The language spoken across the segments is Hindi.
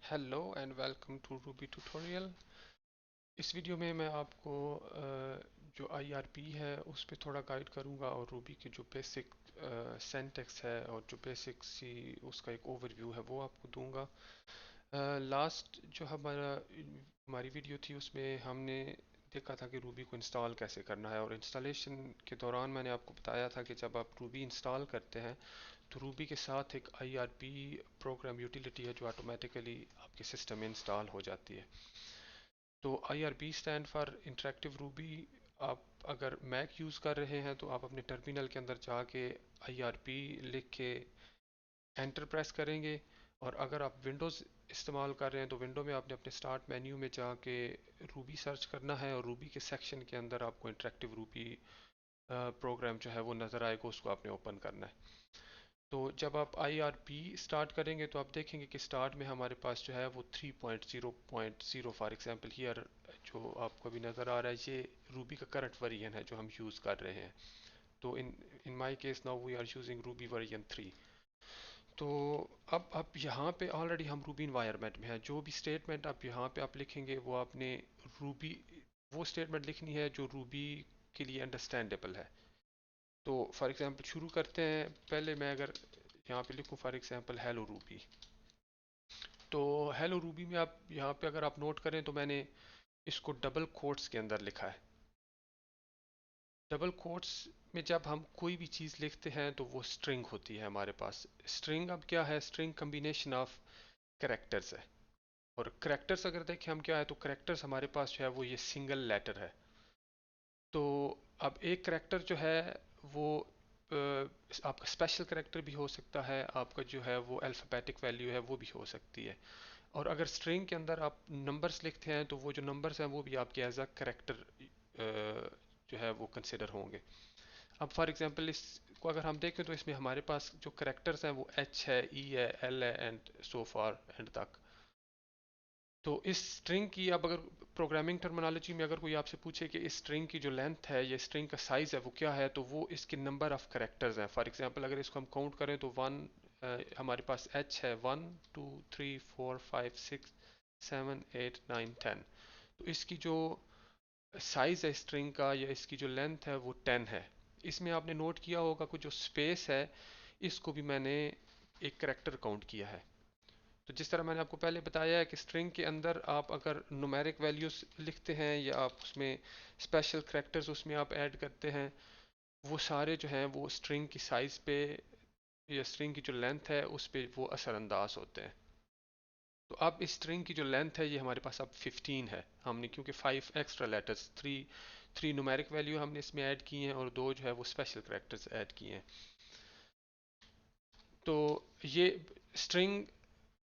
Hello and welcome to Ruby tutorial. इस वीडियो में मैं आपको जो आईआरपी है उस पर थोड़ा गाइड करूंगा और रूबी की जो बेसिक सिंटैक्स है और जो बेसिक सी उसका एक ओवरव्यू है वो आपको दूंगा। लास्ट जो हमारी वीडियो थी उसमें हमने देखा था कि रूबी को इंस्टॉल कैसे करना है, और इंस्टॉलेशन के दौरान मैंने आपको बताया था कि जब आप रूबी इंस्टॉल करते हैं तो रूबी के साथ एक आईआरपी प्रोग्राम यूटिलिटी है जो ऑटोमेटिकली आपके सिस्टम में इंस्टॉल हो जाती है। तो IRP stand for interactive Ruby. आप अगर मैक यूज़ कर रहे हैं तो आप अपने टर्मिनल के अंदर जाके आईआरपी लिख के एंटर प्रेस करेंगे, और अगर आप विंडोज़ इस्तेमाल कर रहे हैं तो विंडो में आपने अपने स्टार्ट मेन्यू में जाके रूबी सर्च करना है, और रूबी के सेक्शन के अंदर आपको इंटरेक्टिव रूबी प्रोग्राम जो है वो नज़र आएगा, उसको आपने ओपन करना है। तो जब आप आई आर पी स्टार्ट करेंगे तो आप देखेंगे कि स्टार्ट में हमारे पास जो है वो 3.0.0 फॉर एग्जांपल हियर जो आपको अभी नज़र आ रहा है, ये रूबी का करंट वर्जन है जो हम यूज़ कर रहे हैं। तो in in my case now we are using Ruby version 3। तो अब यहाँ पे ऑलरेडी हम रूबी इन्वायरमेंट में हैं। जो भी स्टेटमेंट आप यहाँ पे आप लिखेंगे वो आपने रूबी वो स्टेटमेंट लिखनी है जो रूबी के लिए अंडरस्टैंडेबल है। तो फॉर एग्जांपल शुरू करते हैं। पहले मैं अगर यहाँ पे लिखूँ फॉर एग्जांपल हेलो रूबी, तो हेलो रूबी में आप यहाँ पे अगर आप नोट करें तो मैंने इसको डबल कोट्स के अंदर लिखा है। डबल कोट्स में जब हम कोई भी चीज़ लिखते हैं तो वो स्ट्रिंग होती है हमारे पास। स्ट्रिंग अब क्या है? स्ट्रिंग कम्बिनेशन ऑफ करेक्टर्स है। और करेक्टर्स अगर देखें हम क्या है, तो करेक्टर्स हमारे पास जो है वो ये सिंगल लेटर है। तो अब एक करेक्टर जो है वो आपका स्पेशल करेक्टर भी हो सकता है, आपका जो है वो अल्फ़ाबेटिक वैल्यू है वो भी हो सकती है। और अगर स्ट्रिंग के अंदर आप नंबर्स लिखते हैं तो वो जो नंबर्स हैं वो भी आपके एज अ करेक्टर जो है वो कंसिडर होंगे। अब फॉर एग्जांपल इसको अगर हम देखें तो इसमें हमारे पास जो करेक्टर्स हैं वो एच है, ई है, एल है, एंड सो फॉर एंड तक। तो इस स्ट्रिंग की अब अगर प्रोग्रामिंग टर्मिनोलॉजी में अगर कोई आपसे पूछे कि इस स्ट्रिंग की जो लेंथ है, ये स्ट्रिंग का साइज है वो क्या है, तो वो इसके नंबर ऑफ करेक्टर्स हैं। फॉर एग्जांपल अगर इसको हम काउंट करें तो वन हमारे पास एच है 1 2 3 4 5 6 7 8 9 10। तो इसकी जो साइज है स्ट्रिंग का या इसकी जो लेंथ है वो 10 है। इसमें आपने नोट किया होगा कि जो स्पेस है इसको भी मैंने एक करेक्टर काउंट किया है। तो जिस तरह मैंने आपको पहले बताया है कि स्ट्रिंग के अंदर आप अगर न्यूमेरिक वैल्यूज लिखते हैं या आप उसमें स्पेशल करैक्टर्स उसमें आप ऐड करते हैं, वो सारे जो हैं वो स्ट्रिंग की साइज पे या स्ट्रिंग की जो लेंथ है उस पे वो असरअंदाज होते हैं। तो अब इस स्ट्रिंग की जो लेंथ है ये हमारे पास अब 15 है। हमने क्योंकि 5 extra letters, three numeric value हमने इसमें ऐड किए हैं और दो जो है वो स्पेशल करैक्टर्स ऐड किए हैं। तो ये स्ट्रिंग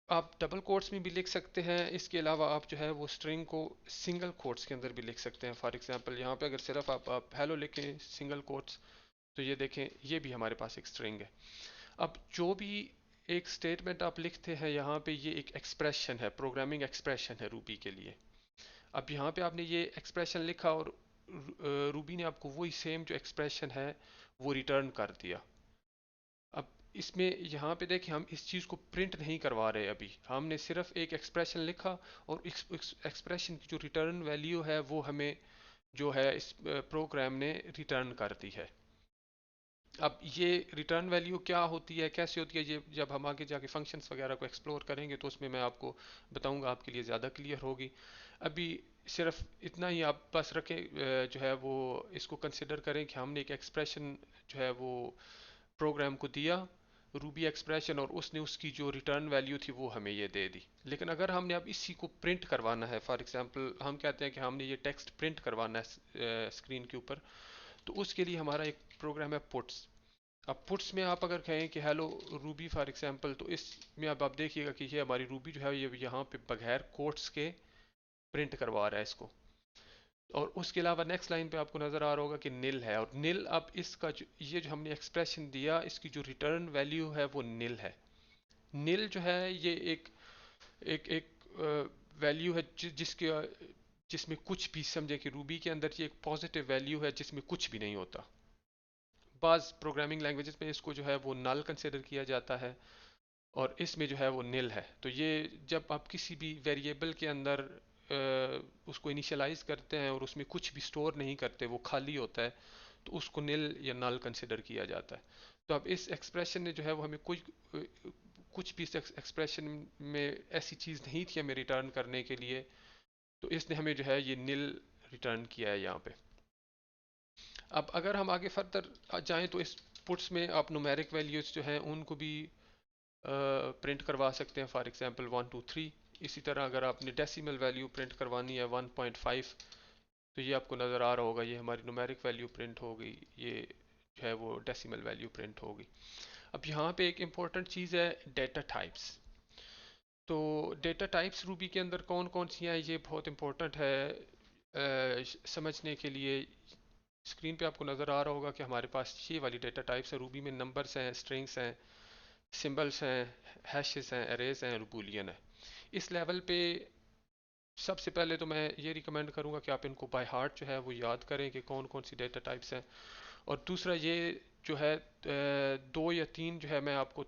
आप डबल कोट्स में भी लिख सकते हैं। इसके अलावा आप जो है वो स्ट्रिंग को सिंगल कोट्स के अंदर भी लिख सकते हैं। फॉर एग्जांपल यहाँ पे अगर सिर्फ आप हेलो लिखें सिंगल कोट्स, तो ये देखें ये भी हमारे पास एक स्ट्रिंग है। अब जो भी एक स्टेटमेंट आप लिखते हैं यहाँ पे ये एक एक्सप्रेशन है, प्रोग्रामिंग एक्सप्रेशन है रूबी के लिए। अब यहाँ पे आपने ये एक्सप्रेशन लिखा और रूबी ने आपको वही सेम जो एक्सप्रेशन है वो रिटर्न कर दिया। अब इसमें यहाँ पे देखिए हम इस चीज़ को प्रिंट नहीं करवा रहे, अभी हमने सिर्फ एक एक्सप्रेशन लिखा और इस एक्सप्रेशन की जो रिटर्न वैल्यू है वो हमें जो है इस प्रोग्राम ने रिटर्न कर दी है। अब ये रिटर्न वैल्यू क्या होती है, कैसे होती है, ये जब हम आगे जाके फंक्शंस वगैरह को एक्सप्लोर करेंगे तो उसमें मैं आपको बताऊंगा, आपके लिए ज़्यादा क्लियर होगी। अभी सिर्फ इतना ही आप बस रखें, जो है वो इसको कंसिडर करें कि हमने एक एक्सप्रेशन जो है वो प्रोग्राम को दिया, रूबी एक्सप्रेशन, और उसने उसकी जो रिटर्न वैल्यू थी वो हमें ये दे दी। लेकिन अगर हमने अब इसी को प्रिंट करवाना है, फॉर एग्जांपल हम कहते हैं कि हमने ये टेक्स्ट प्रिंट करवाना है स्क्रीन के ऊपर, तो उसके लिए हमारा एक प्रोग्राम है पुट्स। अब पुट्स में आप अगर कहें कि हेलो रूबी फॉर एग्जांपल, तो इसमें अब आप देखिएगा कि ये हमारी रूबी जो है ये यहाँ पे बगैर कोट्स के प्रिंट करवा रहा है इसको। और उसके अलावा नेक्स्ट लाइन पे आपको नजर आ रहा होगा कि निल है, और निल अब इसका ये जो हमने एक्सप्रेशन दिया इसकी जो रिटर्न वैल्यू है वो निल है। निल जो है ये एक एक वैल्यू है जिसके जिसमें कुछ भी, समझे कि रूबी के अंदर ये एक पॉजिटिव वैल्यू है जिसमें कुछ भी नहीं होता। बाज प्रोग्रामिंग लैंग्वेजेस में इसको जो है वो नल कंसिडर किया जाता है, और इसमें जो है वो नील है। तो ये जब आप किसी भी वेरिएबल के अंदर उसको इनिशियलाइज करते हैं और उसमें कुछ भी स्टोर नहीं करते, वो खाली होता है, तो उसको नील या नल कंसिडर किया जाता है। तो अब इस एक्सप्रेशन ने जो है वो हमें कुछ भी इस एक्सप्रेशन में ऐसी चीज़ नहीं थी हमें रिटर्न करने के लिए, तो इसने हमें जो है ये नील रिटर्न किया है यहाँ पे। अब अगर हम आगे फर्दर जाएं तो इस पुट्स में आप न्यूमेरिक वैल्यूज जो हैं उनको भी प्रिंट करवा सकते हैं, फॉर एग्जांपल 1 2 3। इसी तरह अगर आपने डेसिमल वैल्यू प्रिंट करवानी है 1.5, तो ये आपको नज़र आ रहा होगा, ये हमारी न्यूमेरिक वैल्यू प्रिंट हो गई, ये जो है वो डेसिमल वैल्यू प्रिंट होगी। अब यहाँ पे एक इम्पॉर्टेंट चीज़ है डेटा टाइप्स। तो डेटा टाइप्स रूबी के अंदर कौन कौन सी हैं, ये बहुत इम्पोर्टेंट है समझने के लिए। स्क्रीन पे आपको नज़र आ रहा होगा कि हमारे पास ये वाली डेटा टाइप्स है रूबी में। नंबर्स हैं, स्ट्रिंग्स हैं, सिंबल्स हैं, हैशेस हैं, एरेज हैं और बूलियन है। इस लेवल पे सबसे पहले तो मैं ये रिकमेंड करूंगा कि आप इनको बाय हार्ट जो है वो याद करें कि कौन कौन सी डेटा टाइप्स हैं। और दूसरा ये जो है दो या तीन जो है मैं आपको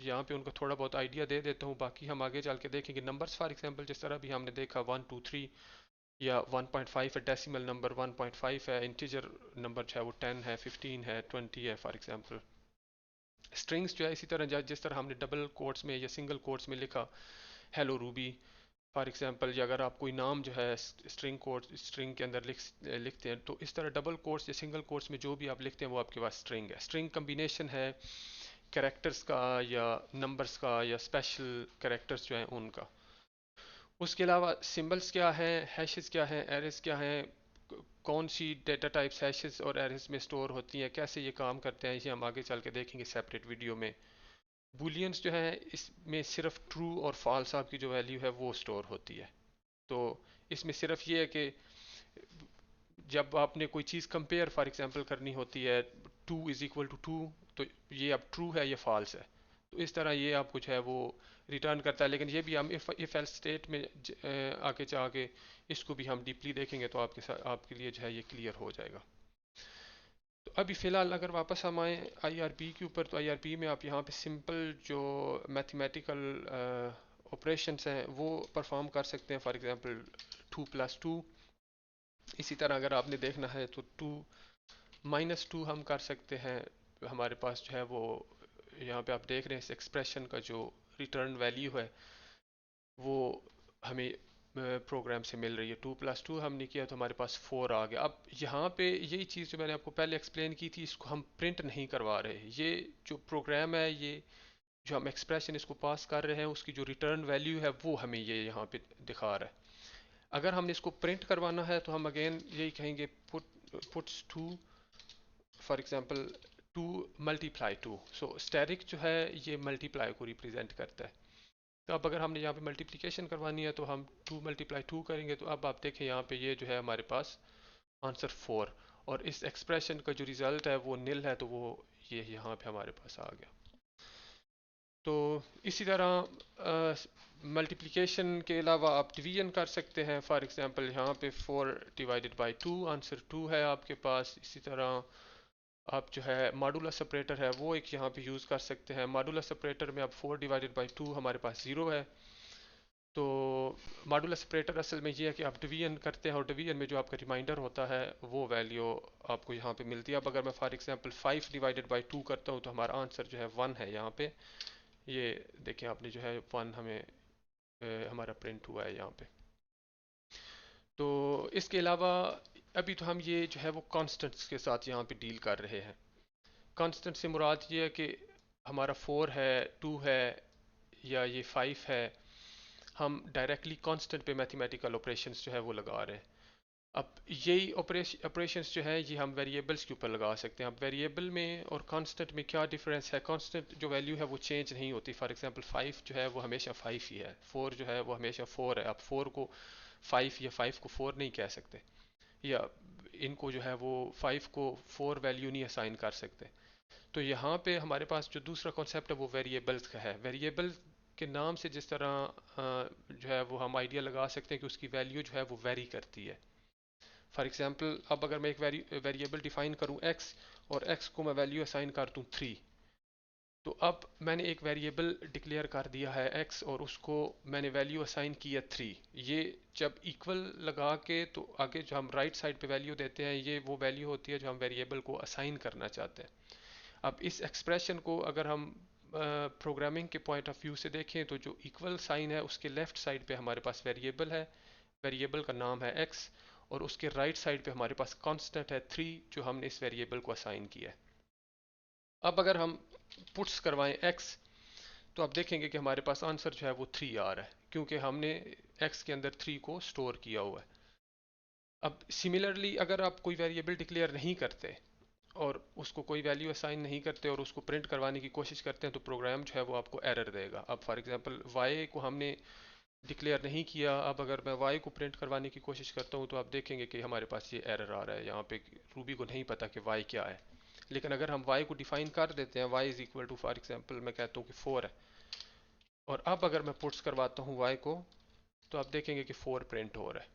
यहाँ पे उनका थोड़ा बहुत आइडिया दे देता हूँ, बाकी हम आगे चल के देखेंगे। नंबर्स फॉर एग्जांपल जिस तरह भी हमने देखा 1 2 3 या 1.5 है डेसिमल नंबर, 1.5 है इंटीजर नंबर जो है वो 10 है, 15 है, 20 है फॉर एग्जांपल। स्ट्रिंग्स जो है इसी तरह जिस तरह हमने डबल कोट्स में या सिंगल कोट्स में लिखा हेलो रूबी फॉर एग्जांपल, या अगर आप कोई नाम जो है स्ट्रिंग कोट स्ट्रिंग के अंदर लिखते हैं, तो इस तरह डबल कोट्स या सिंगल कोट्स में जो भी आप लिखते हैं वो आपके पास स्ट्रिंग है। स्ट्रिंग कम्बिनेशन है कैरेक्टर्स का या नंबर्स का या स्पेशल कैरेक्टर्स जो हैं उनका। उसके अलावा सिंबल्स क्या हैं, हैशेस क्या हैं, एरेस क्या हैं, कौन सी डेटा टाइप्स हैशेस और एरेस में स्टोर होती हैं, कैसे ये काम करते हैं, इसे हम आगे चल के देखेंगे सेपरेट वीडियो में। बूलियंस जो है इसमें सिर्फ ट्रू और फॉल्स आपकी जो वैल्यू है वो स्टोर होती है। तो इसमें सिर्फ ये है कि जब आपने कोई चीज़ कंपेयर फॉर एग्जांपल करनी होती है, 2 = 2, तो ये अब ट्रू है, ये फॉल्स है, तो इस तरह ये आपको जो है वो रिटर्न करता है। लेकिन ये भी हम इफ एल्स स्टेट में आगे जाके इसको भी हम डीपली देखेंगे तो आपके साथ आपके लिए जो है ये क्लियर हो जाएगा। तो अभी फ़िलहाल अगर वापस हम आए आईआरपी के ऊपर, तो आईआरपी में आप यहाँ पे सिंपल जो मैथमेटिकल ऑपरेशंस हैं वो परफॉर्म कर सकते हैं, फॉर एग्जांपल 2 + 2। इसी तरह अगर आपने देखना है तो 2 - 2 हम कर सकते हैं। हमारे पास जो है वो यहाँ पे आप देख रहे हैं इस एक्सप्रेशन का जो रिटर्न वैल्यू है वो हमें प्रोग्राम से मिल रही है। 2 + 2 हमने किया तो हमारे पास 4 आ गया। अब यहाँ पे यही चीज़ जो मैंने आपको पहले एक्सप्लेन की थी, इसको हम प्रिंट नहीं करवा रहे। ये जो प्रोग्राम है, ये जो हम एक्सप्रेशन इसको पास कर रहे हैं, उसकी जो रिटर्न वैल्यू है वो हमें ये यहाँ पे दिखा रहा है। अगर हमने इसको प्रिंट करवाना है तो हम अगेन यही कहेंगे puts 2 for example 2 × 2। So static जो है ये मल्टीप्लाई को रिप्रेजेंट करता है। तो अब अगर हमने यहाँ पे मल्टीप्लिकेशन करवानी है तो हम 2 × 2 करेंगे, तो अब आप देखें यहाँ पे ये जो है हमारे पास आंसर 4, और इस एक्सप्रेशन का जो रिजल्ट है वो निल है, तो वो ये यहाँ पे हमारे पास आ गया। तो इसी तरह मल्टीप्लिकेशन के अलावा आप डिवीजन कर सकते हैं। फॉर एग्जांपल यहाँ पे 4/2 आंसर 2 है आपके पास। इसी तरह आप जो है मॉडुलस सेपरेटर है वो एक यहाँ पे यूज़ कर सकते हैं। मॉडुलस सेपरेटर में अब 4/2 हमारे पास 0 है। तो मॉडुलस सेपरेटर असल में ये है कि आप डिवीजन करते हैं और डिवीजन में जो आपका रिमाइंडर होता है वो वैल्यू आपको यहाँ पे मिलती है। अब अगर मैं फॉर एग्जांपल 5/2 करता हूँ तो हमारा आंसर जो है 1 है यहाँ पे। ये देखें आपने जो है 1 हमें हमारा प्रिंट हुआ है यहाँ पे। तो इसके अलावा अभी तो हम ये जो है वो कॉन्स्टेंट्स के साथ यहाँ पे डील कर रहे हैं। कांस्टेंट से मुराद ये है कि हमारा 4 है, 2 है या ये 5 है, हम डायरेक्टली कांस्टेंट पे मैथमेटिकल ऑपरेशंस जो है वो लगा रहे हैं। अब यही ऑपरेशंस जो है ये हम वेरिएबल्स के ऊपर लगा सकते हैं। अब वेरिएबल में और कांस्टेंट में क्या डिफरेंस है? कांस्टेंट जो वैल्यू है वो चेंज नहीं होती। फॉर एग्जांपल 5 जो है वो हमेशा 5 ही है, 4 जो है वो हमेशा 4 है। आप 4 को 5 या 5 को 4 नहीं कह सकते, या इनको जो है वो 5 को 4 वैल्यू नहीं असाइन कर सकते। तो यहाँ पे हमारे पास जो दूसरा कॉन्सेप्ट है वो वेरिएबल्स का है। वेरिएबल के नाम से जिस तरह जो है वो हम आइडिया लगा सकते हैं कि उसकी वैल्यू जो है वो वेरी करती है। फॉर एग्जांपल अब अगर मैं एक वेरिएबल डिफाइन करूँ x, और x को मैं वैल्यू असाइन कर दूँ 3, तो अब मैंने एक वेरिएबल डिक्लेयर कर दिया है x और उसको मैंने वैल्यू असाइन की है 3। ये जब इक्वल लगा के तो आगे जो हम राइट साइड पे वैल्यू देते हैं ये वो वैल्यू होती है जो हम वेरिएबल को असाइन करना चाहते हैं। अब इस एक्सप्रेशन को अगर हम प्रोग्रामिंग के पॉइंट ऑफ व्यू से देखें तो जो इक्वल साइन है उसके लेफ्ट साइड पे हमारे पास वेरिएबल है, वेरिएबल का नाम है x, और उसके राइट साइड पे हमारे पास कांस्टेंट है 3 जो हमने इस वेरिएबल को असाइन किया है। अब अगर हम पुट्स करवाएं x तो आप देखेंगे कि हमारे पास आंसर जो है वो 3 आ रहा है क्योंकि हमने x के अंदर 3 को स्टोर किया हुआ है। अब सिमिलरली अगर आप कोई वेरिएबल डिक्लेयर नहीं करते और उसको कोई वैल्यू असाइन नहीं करते और उसको प्रिंट करवाने की कोशिश करते हैं तो प्रोग्राम जो है वो आपको एरर देगा। अब फॉर एग्जांपल y को हमने डिक्लेयर नहीं किया, अब अगर मैं y को प्रिंट करवाने की कोशिश करता हूँ तो आप देखेंगे कि हमारे पास ये एरर आ रहा है, यहाँ पे रूबी को नहीं पता कि y क्या है। लेकिन अगर हम y को डिफाइन कर देते हैं, y is equal to for example मैं कहता हूँ कि 4 है, और अब अगर मैं पुट्स करवाता हूँ y को तो आप देखेंगे कि 4 प्रिंट हो रहा है।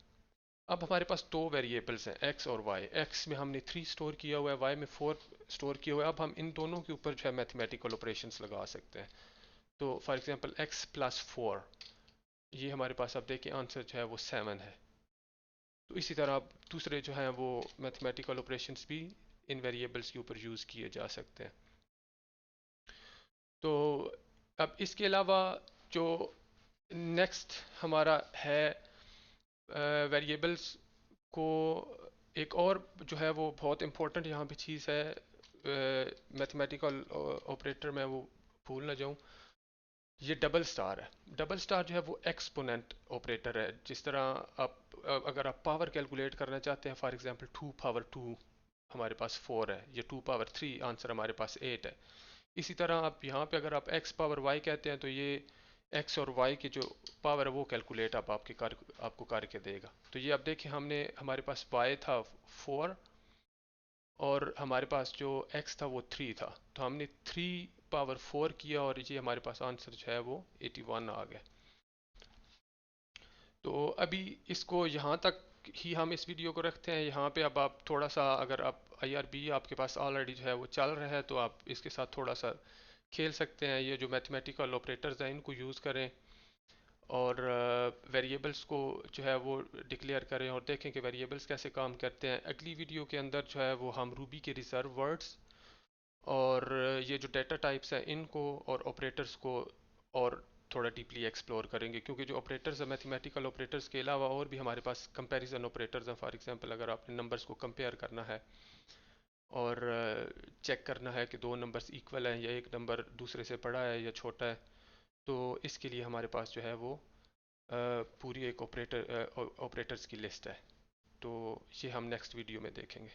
अब हमारे पास दो वेरिएबल्स हैं x और y। x में हमने 3 स्टोर किया हुआ है, y में 4 स्टोर किया हुआ है। अब हम इन दोनों के ऊपर जो है मैथमेटिकल ऑपरेशंस लगा सकते हैं। तो फॉर एग्जांपल x प्लस 4, ये हमारे पास अब देखिए आंसर जो है वो 7 है। तो इसी तरह अब दूसरे जो हैं वो मैथमेटिकल ऑपरेशंस भी इन वेरिएबल्स के ऊपर यूज़ किए जा सकते हैं। तो अब इसके अलावा जो नेक्स्ट हमारा है वेरिएबल्स को, एक और जो है वो बहुत इंपॉर्टेंट यहाँ पे चीज़ है मैथमेटिकल ऑपरेटर में, वो भूल ना जाऊँ, ये डबल स्टार है। डबल स्टार जो है वो एक्सपोनेंट ऑपरेटर है। जिस तरह आप अगर आप पावर कैलकुलेट करना चाहते हैं, फॉर एग्जांपल 2 पावर 2 हमारे पास 4 है, ये 2 पावर 3 आंसर हमारे पास 8 है। इसी तरह आप यहाँ पे अगर आप x पावर y कहते हैं तो ये x और y की जो पावर है वो कैलकुलेट आप आपको करके देगा। तो ये अब देखिए हमने हमारे पास y था 4 और हमारे पास जो x था वो 3 था, तो हमने 3 पावर 4 किया और ये हमारे पास आंसर जो है वो 81 आ गया। तो अभी इसको यहाँ तक ही हम इस वीडियो को रखते हैं। यहाँ पे अब आप थोड़ा सा, अगर आप IRB आपके पास ऑलरेडी जो है वो चल रहा है तो आप इसके साथ थोड़ा सा खेल सकते हैं। ये जो मैथमेटिकल ऑपरेटर्स हैं इनको यूज़ करें और वेरिएबल्स को जो है वो डिक्लेयर करें और देखें कि वेरिएबल्स कैसे काम करते हैं। अगली वीडियो के अंदर जो है वो हम रूबी के रिजर्व वर्ड्स और ये जो डेटा टाइप्स हैं इनको और ऑपरेटर्स को और थोड़ा डीपली एक्सप्लोर करेंगे, क्योंकि जो ऑपरेटर्स हैं मैथमेटिकल ऑपरेटर्स के अलावा और भी हमारे पास कंपैरिजन ऑपरेटर्स हैं। फॉर एग्जांपल अगर आपने नंबर्स को कंपेयर करना है और चेक करना है कि दो नंबर्स इक्वल हैं या एक नंबर दूसरे से बड़ा है या छोटा है, तो इसके लिए हमारे पास जो है वो पूरी एक ऑपरेटर्स की लिस्ट है। तो ये हम नेक्स्ट वीडियो में देखेंगे।